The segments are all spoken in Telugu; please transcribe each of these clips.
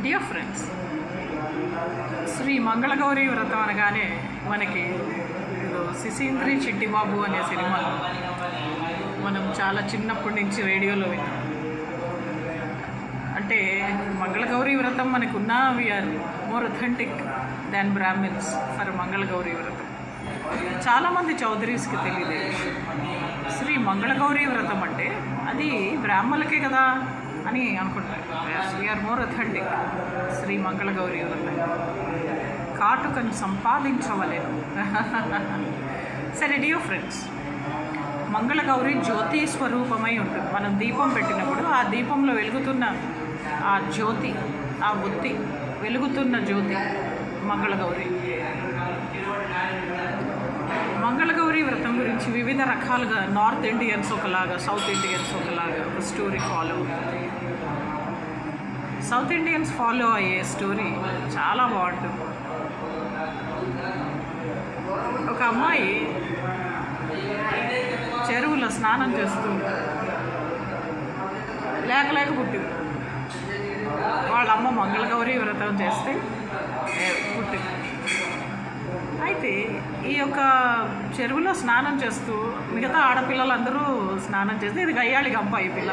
డియర్ ఫ్రెండ్స్, శ్రీ మంగళగౌరి వ్రతం అనగానే మనకి సిసీంద్రి చిట్టిబాబు అనే సినిమాలో మనం చాలా చిన్నప్పటి నుంచి రేడియోలో విన్నాం. అంటే మంగళగౌరి వ్రతం మనకున్న we are more authentic than Brahmins for Mangala Gauri వ్రతం. చాలామంది చౌదరీస్కి తెలియదు శ్రీ మంగళగౌరి వ్రతం అంటే అది బ్రాహ్మణులకే కదా అని అనుకుంటారు. We are more authentic. Shri Mangalagauri వ్రతం కాటుకను సంపాదించవలేను. సరే డియర్ ఫ్రెండ్స్, మంగళగౌరి జ్యోతి స్వరూపమై ఉంటుంది. మనం దీపం పెట్టినప్పుడు ఆ దీపంలో వెలుగుతున్న ఆ జ్యోతి, ఆ ఒత్తి వెలుగుతున్న జ్యోతి మంగళగౌరి. మంగళగౌరి వ్రతం గురించి వివిధ రకాలుగా నార్త్ ఇండియన్స్ ఒకలాగా, సౌత్ ఇండియన్స్ ఒకలాగా ఒక స్టోరీ ఫాలో అవుతుంది. సౌత్ ఇండియన్స్ ఫాలో అయ్యే స్టోరీ చాలా బాగుంటుంది. ఒక అమ్మాయి చెరువులో స్నానం చేస్తూ లేక పుట్టింది. వాళ్ళ అమ్మ మంగళగౌరి వ్రతం చేస్తే పుట్టింది. అయితే ఈ యొక్క చెరువులో స్నానం చేస్తూ మిగతా ఆడపిల్లలందరూ స్నానం చేస్తే ఇది గయ్యాళి గంప. ఈ పిల్ల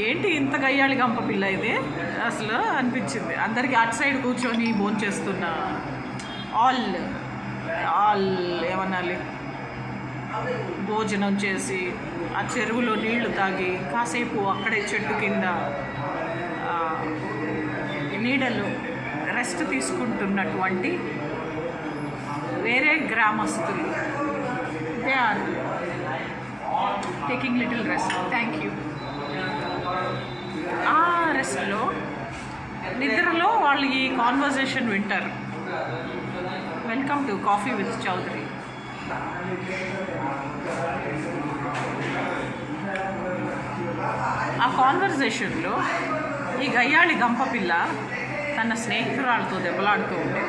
ఏంటి ఇంత గయ్యాళి గంప పిల్ల ఇది అసలు అనిపించింది. అందరికీ అటు సైడ్ కూర్చొని భోంచేస్తున్న ఆల్ ఏమనాలి, భోజనం చేసి ఆ చెరువులో నీళ్లు తాగి కాసేపు అక్కడే చెట్టు కింద నీడలో రెస్ట్ తీసుకుంటున్నటువంటి వేరే గ్రామస్తులు, they are taking little rest. Thank you. ఆ రెస్ట్లో నిద్రలో వాళ్ళు ఈ కాన్వర్జేషన్ వింటారు. Welcome to coffee with Chowdary. ఆ కాన్వర్జేషన్లో ఈ గయ్యాళి గంప పిల్ల తన స్నేహితురాలతో దెబ్బలాడుతూ ఉంటే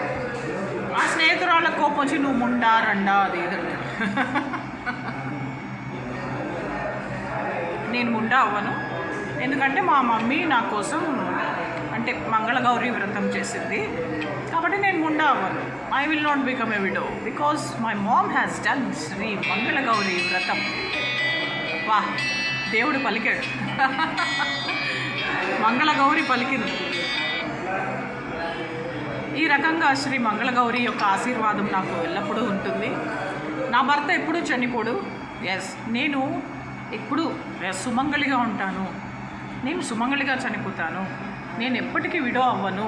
ఆ స్నేహితురాళ్ళ కోపం వచ్చి నువ్వు ముండా రండా అది ఎదురు. నేను ముండా అవ్వను, ఎందుకంటే మా మమ్మీ నా కోసం అంటే మంగళగౌరి వ్రతం చేసింది కాబట్టి నేను ముండా అవ్వను. I will not become a widow because my mom has done Shri Mangalagauri vratam. వా, దేవుడు పలికాడు. మంగళగౌరి పలికింది. ఈ రకంగా శ్రీ మంగళగౌరి యొక్క ఆశీర్వాదం నాకు ఎల్లప్పుడూ ఉంటుంది. నా భర్త ఎప్పుడూ చనిపోడు. ఎస్, నేను ఎప్పుడు సుమంగళిగా ఉంటాను, నేను సుమంగళిగా చనిపోతాను, నేను ఎప్పటికీ విడో అవ్వను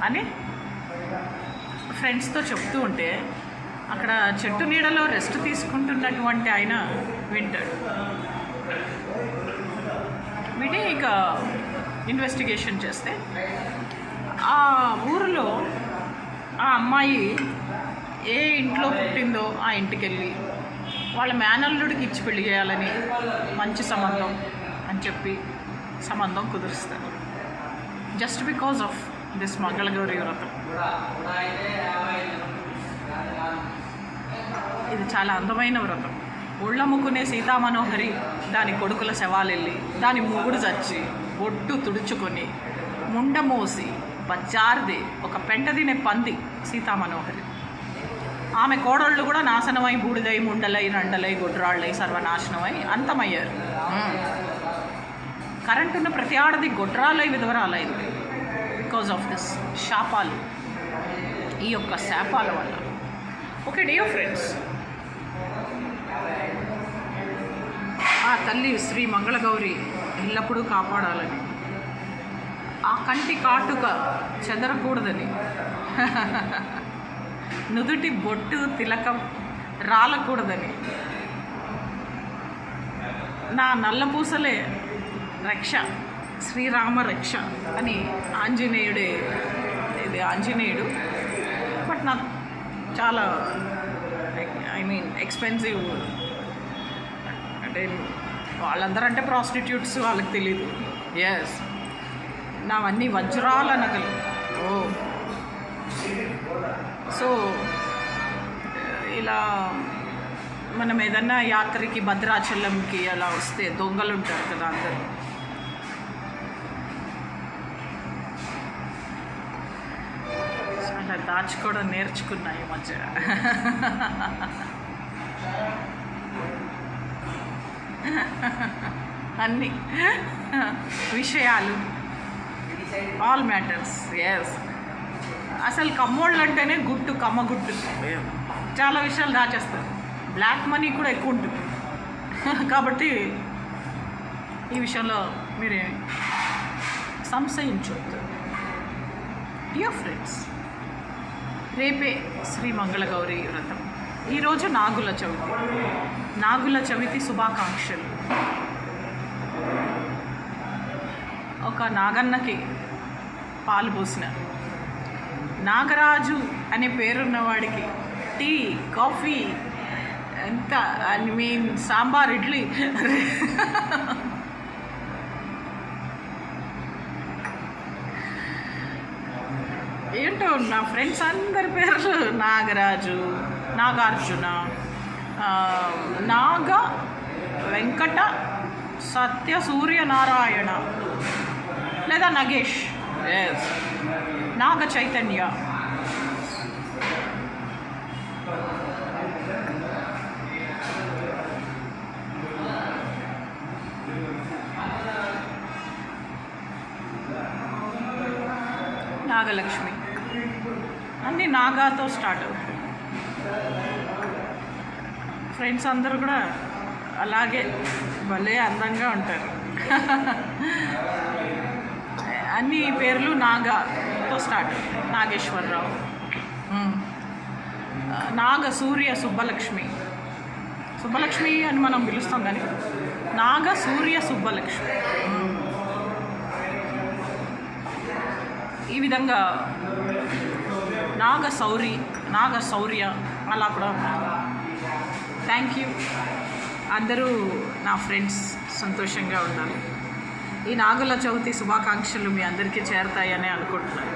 అని ఫ్రెండ్స్తో చెప్తూ ఉంటే అక్కడ చెట్టు నీడలో రెస్ట్ తీసుకుంటున్నటువంటి ఆయన వింటాడు. విని ఇక ఇన్వెస్టిగేషన్ చేస్తే ఆ ఊరిలో ఆ అమ్మాయి ఏ ఇంట్లో పుట్టిందో ఆ ఇంటికి వెళ్ళి వాళ్ళ మేనల్లుడికి ఇచ్చి పెళ్లి చేయాలని మంచి సంబంధం అని చెప్పి సంబంధం కుదురుస్తారు. Just because of this Mangalagauri వ్రతం. ఇది చాలా అందమైన వ్రతం. ఒళ్ళమ్ముకునే సీతామనోహరి దాని కొడుకుల శవాలెళ్ళి దాని మొగుడు చచ్చి ఒట్టు తుడుచుకొని ముండ మోసి బజ్జార్ది ఒక పెంట తినే పంది సీతామనోహరి. ఆమె కోడళ్ళు కూడా నాశనమై బూడిదై ముండలై రండలై గొడ్రాళ్ళై సర్వనాశనమై అంతమయ్యారు. కరెంటున్న ప్రతి ఆడది గొడ్రాలై విధవరాలైంది బికాజ్ ఆఫ్ దిస్ శాపాలు, ఈ యొక్క శాపాల వల్ల. ఓకే డియర్ ఫ్రెండ్స్, ఆ తల్లి శ్రీ మంగళగౌరి ఎల్లప్పుడూ కాపాడాలని, ఆ కంటి కాటుక చెదరకూడదని, నుదుటి బొట్టు తిలకం రాలకూడదని, నా నల్లపూసలే రక్ష శ్రీరామ రక్ష అని ఆంజనేయుడే, ఇది ఆంజనేయుడు బట్ నాకు చాలా ఎక్స్పెన్సివ్. అంటే వాళ్ళందరూ అంటే ప్రాస్టిట్యూట్స్, వాళ్ళకి తెలీదు. ఎస్, నావన్నీ వజ్రాల నగలు. సో ఇలా మనం ఏదన్నా యాత్రకి భద్రాచలంకి అలా వస్తే దొంగలు ఉంటారు కదా అందరూ, దాచుకోవడం నేర్చుకున్నా ఈ మధ్య. అన్ని విషయాలు, ఆల్ మ్యాటర్స్. ఎస్, అసలు కమ్మోళ్ళు అంటేనే గుట్టు, కమ్మ గుట్టు. చాలా విషయాలు దాచేస్తారు. బ్లాక్ మనీ కూడా ఎక్కువ ఉంటుంది. కాబట్టి ఈ విషయంలో మీరు సంశయించవద్దు. డియర్ ఫ్రెండ్స్, రేపే శ్రీ మంగళగౌరి వ్రతం. ఈరోజు నాగుల చవితి. నాగుల చవితి శుభాకాంక్షలు. ఒక నాగన్నకి పాలు పోసిన నాగరాజు అనే పేరున్నవాడికి టీ, కాఫీ, ఎంత సాంబార్, ఇడ్లీ, ఏంటో నా ఫ్రెండ్స్ అందరి పేర్లు నాగరాజు, నాగార్జున, నాగ వెంకట, సత్య సూర్యనారాయణ లేదా నగేష్, ఎస్, నాగ చైతన్య. నాగలక్ష్మి, అన్నీ నాగాతో స్టార్ట్ అవుతాయి. ఫ్రెండ్స్ అందరూ కూడా అలాగే భలే అందంగా ఉంటారు. అన్ని పేర్లు నాగతో స్టార్ట్ అవుతాయి. నాగేశ్వరరావు, నాగ సూర్య సుబ్బలక్ష్మి. సుబ్బలక్ష్మి అని మనం పిలుస్తాం కానీ నాగ సూర్య సుబ్బలక్ష్మి. ఈ విధంగా నాగ శౌర్య అలా కూడా ఉన్నాయి. Thank you. అందరూ నా ఫ్రెండ్స్ సంతోషంగా ఉండాలి. ఈ నాగుల చవితి శుభాకాంక్షలు మీ అందరికీ చేరతాయని అనుకుంటున్నాను.